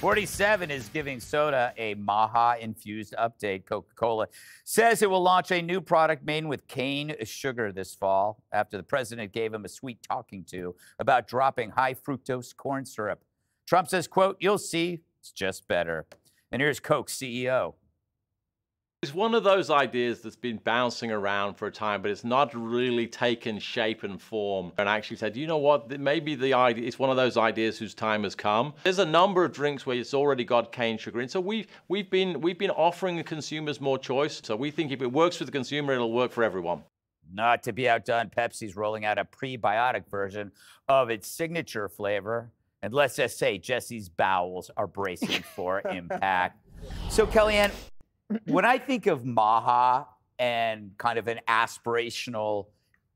47 is giving soda a MAHA-infused update. Coca-Cola says it will launch a new product made with cane sugar this fall after the president gave him a sweet talking to about dropping high-fructose corn syrup. Trump says, quote, "You'll see, it's just better." And here's Coke's CEO. It's one of those ideas that's been bouncing around for a time, but it's not really taken shape and form and actually said, you know what, maybe the idea, it's one of those ideas whose time has come. There's a number of drinks where it's already got cane sugar in, so we've been offering the consumers more choice. So we think if it works for the consumer, it'll work for everyone. Not to be outdone, Pepsi's rolling out a prebiotic version of its signature flavor. And let's just say Jesse's bowels are bracing for impact. So, Kellyanne, when I think of MAHA and kind of an aspirational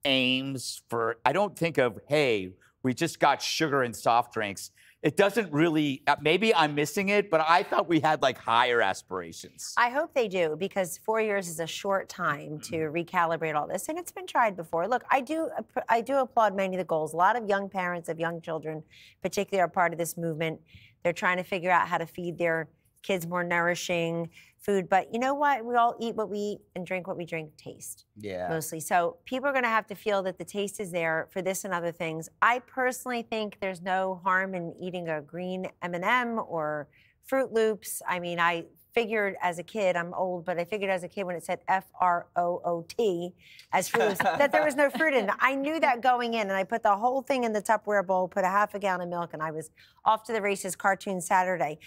aims for, I don't think of, hey, we just got sugar in soft drinks. It doesn't really, maybe I'm missing it, but I thought we had like higher aspirations. I hope they do, because 4 years is a short time to recalibrate all this, and it's been tried before. Look, I do applaud many of the goals. A lot of young parents of young children, particularly, are part of this movement. They're trying to figure out how to feed their kids more nourishing food. But you know what? We all eat what we eat and drink what we drink, taste. Yeah. Mostly. So people are going to have to feel that the taste is there for this and other things. I personally think there's no harm in eating a green M&M or Fruit Loops. I mean, I figured as a kid, I'm old, but I figured as a kid when it said F-R-O-O-T as Fruit Loops, that there was no fruit in it. I knew that going in, and I put the whole thing in the Tupperware bowl, put a half a gallon of milk, and I was off to the races cartoon Saturday.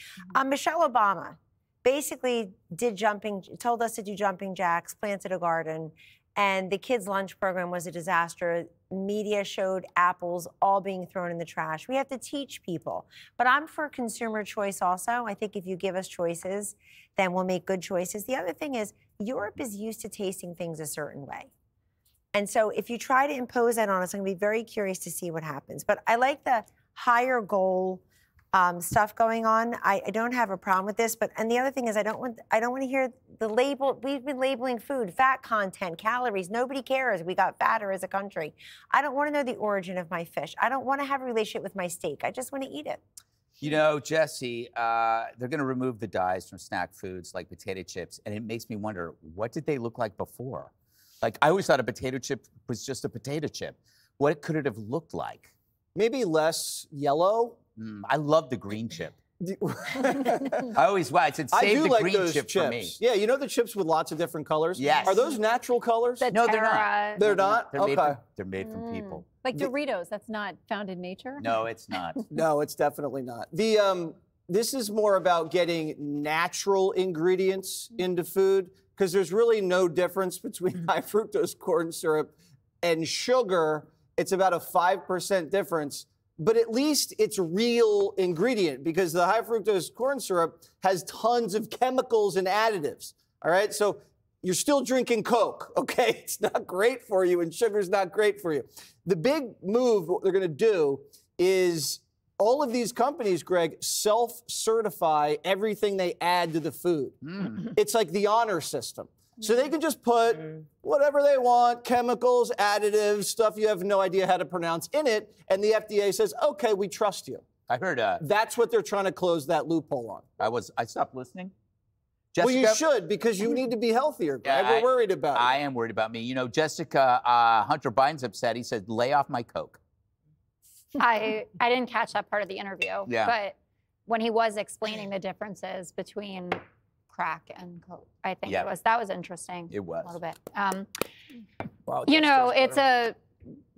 Michelle Obama basically told us to do jumping jacks, planted a garden, and the kids' lunch program was a disaster. Media showed apples all being thrown in the trash. We have to teach people. But I'm for consumer choice also. I think if you give us choices, then we'll make good choices. The other thing is, Europe is used to tasting things a certain way. And so if you try to impose that on us, I'm going to be very curious to see what happens. But I like the higher goal stuff going on. I don't have a problem with this, and the other thing is I don't want to hear the label. We've been labeling food, fat content, calories. Nobody cares. We got fatter as a country. I don't want to know the origin of my fish. I don't want to have a relationship with my steak. I just want to eat it. You know, Jesse, they're going to remove the dyes from snack foods like potato chips, and it makes me wonder, what did they look like before? Like, I always thought a potato chip was just a potato chip. What could it have looked like? Maybe less yellow. I love the green chip. I always said save the green chip chips for me. Yeah, you know the chips with lots of different colors? Yes. Are those natural colors? No, they're not. They're not? Okay. They're made from people. Like Doritos, that's not found in nature? No, it's not. No, it's definitely not. This is more about getting natural ingredients into food, because there's really no difference between high fructose corn syrup and sugar. It's about a 5% difference. But at least it's real ingredient, because the high fructose corn syrup has tons of chemicals and additives. All right, so you're still drinking Coke, okay? It's not great for you, and sugar's not great for you. The big move, what they're going to do is all of these companies, Greg, self-certify everything they add to the food. It's like the honor system. So they can just put whatever they want, chemicals, additives, stuff you have no idea how to pronounce in it, and the FDA says, okay, we trust you. I heard that's what they're trying to close that loophole on. I stopped listening. Jessica, well, you should, because you need to be healthier, Greg. We're worried about you. I am worried about me. You know, Jessica, Hunter Biden's upset. He said, lay off my Coke. I didn't catch that part of the interview, but when he was explaining the differences between crack and Coke, I think that was interesting. It was a little bit. Wow, you know, it's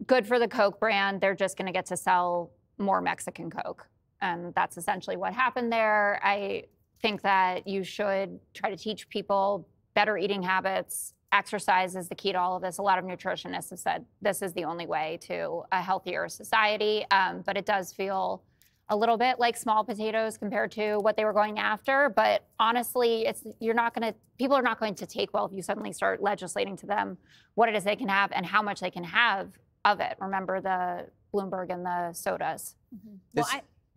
good for the Coke brand. They're just going to get to sell more Mexican Coke, and that's essentially what happened there. I think that you should try to teach people better eating habits. Exercise is the key to all of this. A lot of nutritionists have said this is the only way to a healthier society, but it does feel a little bit like small potatoes compared to what they were going after. But honestly, people are not going to take well if you suddenly start legislating to them what it is they can have and how much they can have of it. Remember the Bloomberg and the sodas. Well,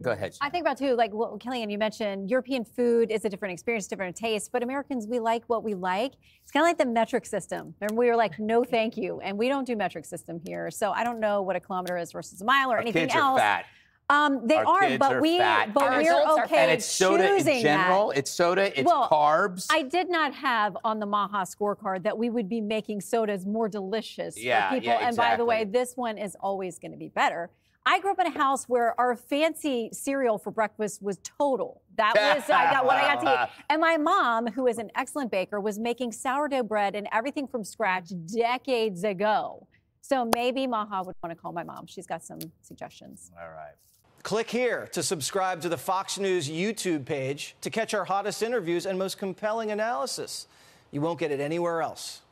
Go ahead. I think about, too, like, well, Kellyanne, you mentioned European food is a different experience, different taste, but Americans, we like what we like. It's kind of like the metric system. Remember, we were like, no, thank you. And we don't do metric system here. So I don't know what a kilometer is versus a mile or anything else. Kids are fat. They Our are, kids but are we're fat. but Our we're adults are okay. fat. And it's soda in choosing general. that. It's soda. It's Well, carbs. I did not have on the MAHA scorecard that we would be making sodas more delicious Yeah, for people. yeah, And by the way, exactly. this one is always going to be better. I grew up in a house where our fancy cereal for breakfast was Total. That was I got what I got to eat. And my mom, who is an excellent baker, was making sourdough bread and everything from scratch decades ago. So maybe MAHA would want to call my mom. She's got some suggestions. All right. Click here to subscribe to the Fox News YouTube page to catch our hottest interviews and most compelling analysis. You won't get it anywhere else.